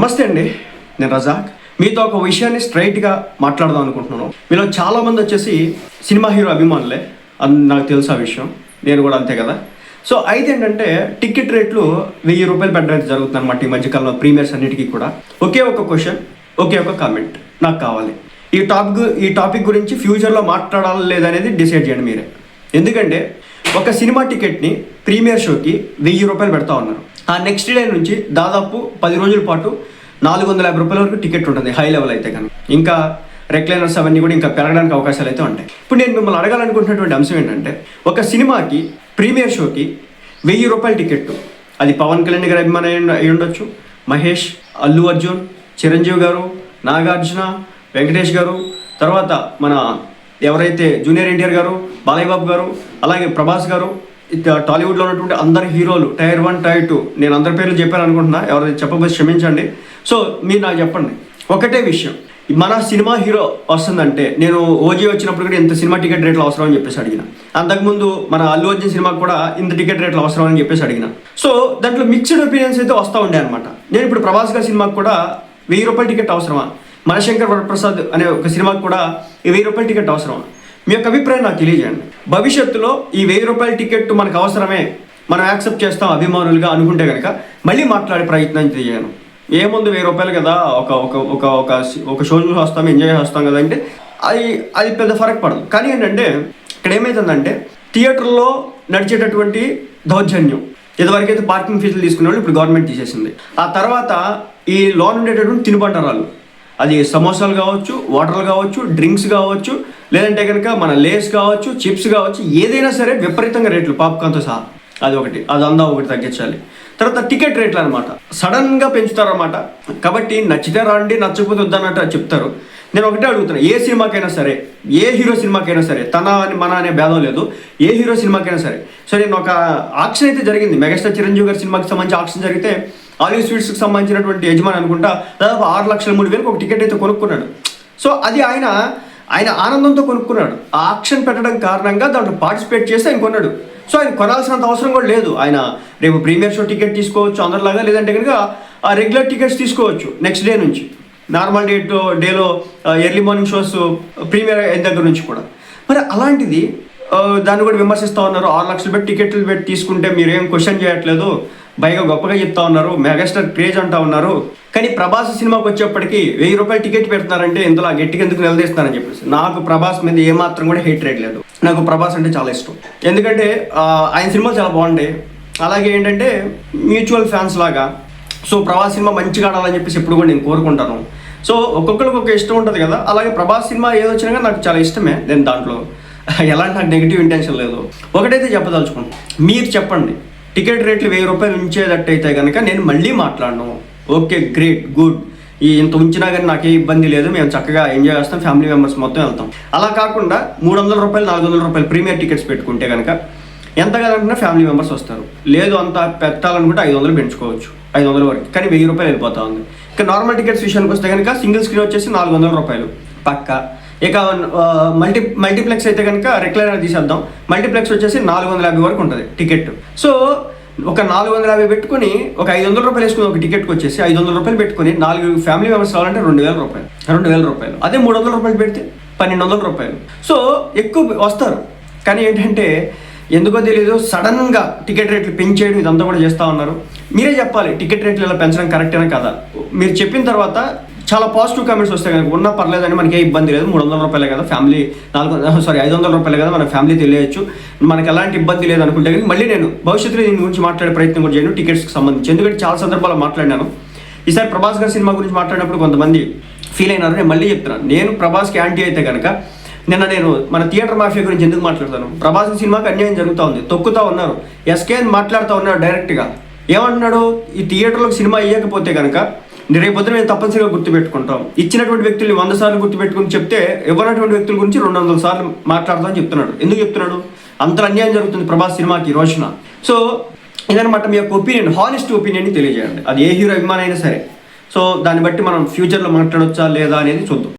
నమస్తే అండి, నేను రజాక్. మీతో ఒక విషయాన్ని స్ట్రైట్గా మాట్లాడదాం అనుకుంటున్నాను. మీలో చాలామంది వచ్చేసి సినిమా హీరో అభిమానులే, అది నాకు తెలుసు ఆ విషయం, నేను కూడా అంతే కదా. సో అయితే ఏంటంటే టికెట్ రేట్లు 1000 రూపాయలు పెట్టడానికి జరుగుతుంది అనమాట ఈ మధ్యకాలంలో ప్రీమియర్స్ అన్నిటికీ కూడా. ఒకే ఒక క్వశ్చన్, ఒకే ఒక కామెంట్ నాకు కావాలి. ఈ టాపిక్ గురించి ఫ్యూచర్లో మాట్లాడాలి లేదనేది డిసైడ్ చేయండి మీరే. ఎందుకంటే ఒక సినిమా టికెట్ని ప్రీమియర్ షోకి 1000 రూపాయలు పెడతా ఉన్నారు. ఆ నెక్స్ట్ డే నుంచి దాదాపు 10 రోజుల పాటు 450 రూపాయల వరకు టికెట్ ఉంటుంది హై లెవెల్ అయితే కనుక. ఇంకా రెక్లైనర్స్ అవన్నీ కూడా ఇంకా పెరగడానికి అవకాశాలు అయితే ఉంటాయి. ఇప్పుడు నేను మిమ్మల్ని అడగాలనుకుంటున్నటువంటి అంశం ఏంటంటే, ఒక సినిమాకి ప్రీమియర్ షోకి 1000 రూపాయల టికెట్, అది పవన్ కళ్యాణ్ గారి అభిమాని అయి ఉండొచ్చు, మహేష్, అల్లు అర్జున్, చిరంజీవి గారు, నాగార్జున, వెంకటేష్ గారు, తర్వాత మన ఎవరైతే జూనియర్ ఎన్టీఆర్ గారు, బాలయ్య బాబు గారు, అలాగే ప్రభాస్ గారు, టాలీవుడ్లో ఉన్నటువంటి అందరి హీరోలు, టైర్ 1 టైర్ 2, నేను అందరి పేర్లు చెప్పాను అనుకుంటున్నా, ఎవరైతే చెప్పబోతే క్షమించండి. సో మీరు నాకు చెప్పండి, ఒకటే విషయం, మన సినిమా హీరో వస్తుందంటే, నేను ఓజీ వచ్చినప్పుడు కూడా ఇంత సినిమా టికెట్ రేట్లు అవసరం అని చెప్పేసి అడిగిన, అంతకుముందు మన అల్లు అర్జున్ సినిమాకి కూడా ఇంత టికెట్ రేట్లు అవసరం అని చెప్పేసి అడిగిన. సో దాంట్లో మిక్స్డ్ ఒపీనియన్స్ అయితే వస్తూ ఉండే అనమాట. నేను ఇప్పుడు ప్రభాస్ గారి సినిమాకి కూడా 1000 రూపాయల టికెట్ అవసరమా, మనశంకర్ వరప్రసాద్ అనే ఒక సినిమాకి కూడా 1000 రూపాయల టికెట్ అవసరమా, మీ యొక్క అభిప్రాయం నాకు తెలియజేయండి. భవిష్యత్తులో ఈ 1000 రూపాయల టికెట్ మనకు అవసరమే, మనం యాక్సెప్ట్ చేస్తాం అభిమానులుగా అనుకుంటే కనుక మళ్ళీ మాట్లాడే ప్రయత్నం చేయను. ఏముంది 1000 రూపాయలు కదా, ఒక ఒక ఒక ఒక షో చూసి వస్తాం, ఎంజాయ్ చేస్తాం కదా అంటే అది పెద్ద ఫరక్ పడదు. కానీ ఏంటంటే ఇక్కడ ఏమవుతుందంటే, థియేటర్లో నడిచేటటువంటి దౌర్జన్యం, ఇదివరకైతే పార్కింగ్ ఫీజులు తీసుకునే వాళ్ళు ఇప్పుడు గవర్నమెంట్ తీసేసింది. ఆ తర్వాత ఈ లోన్ ఉండేటటువంటి తినుబండరాలు, అది సమోసాలు కావచ్చు, వాటర్లు కావచ్చు, డ్రింక్స్ కావచ్చు, లేదంటే కనుక మన లేస్ కావచ్చు, చిప్స్ కావచ్చు, ఏదైనా సరే విపరీతంగా రేట్లు పాప్కార్న్తో సహా. అది ఒకటి, అది ఒకటి తగ్గించాలి. తర్వాత టికెట్ రేట్లు అనమాట సడన్గా పెంచుతారన్నమాట. కాబట్టి నచ్చితే రండి, నచ్చకపోతే వద్దన్నట్టు చెప్తారు. నేను ఒకటే అడుగుతున్నా, ఏ సినిమాకైనా సరే, ఏ హీరో సినిమాకైనా సరే, తన అని మన అనే భేదం లేదు, ఏ హీరో సినిమాకైనా సరే. సో నేను ఒక ఆక్షన్ అయితే జరిగింది, మెగాస్టార్ చిరంజీవి గారి సినిమాకి సంబంధించి ఆక్షన్ జరిగితే ఆలివ్ స్వీట్స్కి సంబంధించినటువంటి యజమాని అనుకుంటా దాదాపు 6,03,000 ఒక టికెట్ అయితే కొనుక్కున్నాడు. సో అది ఆయన ఆనందంతో కొనుక్కున్నాడు. ఆ ఆక్షన్ పెట్టడం కారణంగా దాంట్లో పార్టిసిపేట్ చేసి ఆయన కొన్నాడు. సో ఆయన కొనాల్సినంత అవసరం కూడా లేదు. ఆయన రేపు ప్రీమియర్ షో టికెట్ తీసుకోవచ్చు అందరిలాగా, లేదంటే కనుక ఆ రెగ్యులర్ టికెట్స్ తీసుకోవచ్చు నెక్స్ట్ డే నుంచి, నార్మల్ డేలో ఎర్లీ మార్నింగ్ షోస్ ప్రీమియర్ అయిన దగ్గర నుంచి కూడా. మరి అలాంటిది దాన్ని కూడా విమర్శిస్తూ ఉన్నారు. 6 లక్షలు పెట్టి టికెట్లు పెట్టి తీసుకుంటే మీరేం క్వశ్చన్ చేయట్లేదు, పైగా గొప్పగా చెప్తా ఉన్నారు, మెగాస్టార్ క్రేజ్ అంటా ఉన్నారు. కానీ ప్రభాస్ సినిమాకి వచ్చేప్పటికి 1000 రూపాయలు టికెట్ పెడుతున్నారంటే ఇందులో గట్టిగా ఎందుకు నిలదీస్తున్నారని చెప్పేసి. నాకు ప్రభాస్ మీద ఏమాత్రం కూడా హేట్ రేట్ లేదు. నాకు ప్రభాస్ అంటే చాలా ఇష్టం, ఎందుకంటే ఆయన సినిమాలు చాలా బాగుంటాయి. అలాగే ఏంటంటే మ్యూచువల్ ఫ్యాన్స్ లాగా. సో ప్రభాస్ సినిమా మంచిగా ఆడాలని చెప్పేసి ఎప్పుడు కూడా నేను కోరుకుంటాను. సో ఒక్కొక్కరికి ఒక ఇష్టం ఉంటుంది కదా, అలాగే ప్రభాస్ సినిమా ఏదొచ్చినా కానీ నాకు చాలా ఇష్టమే. నేను దాంట్లో ఎలాంటి నాకు నెగిటివ్ ఇంటెన్షన్ లేదు. ఒకటైతే చెప్పదలుచుకుంటాను, మీరు చెప్పండి, టికెట్ రేట్లు 1000 రూపాయలు ఉంచేటట్టయితే కనుక నేను మళ్ళీ మాట్లాడను. ఓకే, గ్రేట్, గుడ్, ఇంత ఉంచినా కానీ నాకే ఇబ్బంది లేదు, మేము చక్కగా ఎంజాయ్ చేస్తాం, ఫ్యామిలీ మెంబర్స్ మొత్తం వెళ్తాం. అలా కాకుండా 300 రూపాయలు 400 రూపాయలు ప్రీమియర్ టికెట్స్ పెట్టుకుంటే కనుక ఎంత కనుకున్నా ఫ్యామిలీ మెంబర్స్ వస్తారు. లేదు అంత పెట్టాలనుకుంటే 500 పెంచుకోవచ్చు, 500 వరకు. కానీ 1000 రూపాయలు వెళ్ళిపోతా ఉంది. ఇక నార్మల్ టికెట్స్ విషయానికి వస్తే కనుక సింగిల్ స్క్రీన్ వచ్చేసి 400 రూపాయలు పక్క. ఇక మల్టీప్లెక్స్ అయితే కనుక రెక్లైనర్ తీసేద్దాం, మల్టీప్లెక్స్ వచ్చేసి 450 వరకు ఉంటుంది టికెట్. సో ఒక 450 పెట్టుకుని ఒక 500 రూపాయలు వేసుకుని ఒక టికెట్కి వచ్చేసి 500 రూపాయలు పెట్టుకుని 4 ఫ్యామిలీ మెంబర్స్ కావాలంటే 2000 రూపాయలు. 2000 రూపాయలు అదే 300 రూపాయలు పెడితే 1200 రూపాయలు. సో ఎక్కువ వస్తారు. కానీ ఏంటంటే ఎందుకో తెలియదు, సడన్గా టికెట్ రేట్లు పెంచేయడం ఇదంతా కూడా చేస్తూ ఉన్నారు. మీరే చెప్పాలి, టికెట్ రేట్లు ఇలా పెంచడం కరెక్టేనా కదా. మీరు చెప్పిన తర్వాత చాలా పాజిటివ్ కామెంట్స్ వస్తాయి కనుక ఉన్నా పర్లేదని, మనకి ఏ ఇబ్బంది లేదు, 300 రూపాయలే కదా ఫ్యామిలీ, 500 రూపాయలే కదా మన ఫ్యామిలీ తెలియచ్చు, మనకి ఎలాంటి ఇబ్బంది లేదు అనుకుంటే కానీ మళ్ళీ నేను భవిష్యత్తులో దీని గురించి మాట్లాడే ప్రయత్నం కూడా చేయను టికెట్స్కి సంబంధించి. ఎందుకంటే చాలా సందర్భాల్లో మాట్లాడినాను. ఈసారి ప్రభాస్ గారి సినిమా గురించి మాట్లాడినప్పుడు కొంతమంది ఫీల్ అయినారు. నేను మళ్ళీ చెప్తున్నాను, నేను ప్రభాస్కి యాంటీ అయితే కనుక నేను మన థియేటర్ మాఫియా గురించి ఎందుకు మాట్లాడతాను. ప్రభాస్ సినిమాకి అన్యాయం జరుగుతూ ఉంది, తొక్కుతూ ఉన్నారు. ఎస్కే అని మాట్లాడుతూ ఉన్నారు డైరెక్ట్గా. ఏమంటున్నాడు, ఈ థియేటర్లో సినిమా ఇవ్వకపోతే కనుక రేపొద్దున మేము తప్పనిసరిగా గుర్తుపెట్టుకుంటాం, ఇచ్చినటువంటి వ్యక్తుల్ని 100 సార్లు గుర్తుపెట్టుకుని చెప్తే ఇవ్వనటువంటి వ్యక్తుల గురించి 200 సార్లు మాట్లాడతామని చెప్తున్నాడు. ఎందుకు చెప్తున్నాడు, అంత అన్యాయం జరుగుతుంది ప్రభాస్ సినిమాకి ఈ రోజున. సో ఇదనమాట మీ యొక్క ఒపీనియన్, హానెస్ట్ ఒపీనియన్ని తెలియజేయండి. అది ఏ హీరో అభిమానం అయినా సరే. సో దాన్ని బట్టి మనం ఫ్యూచర్లో మాట్లాడొచ్చా లేదా అనేది చూద్దాం.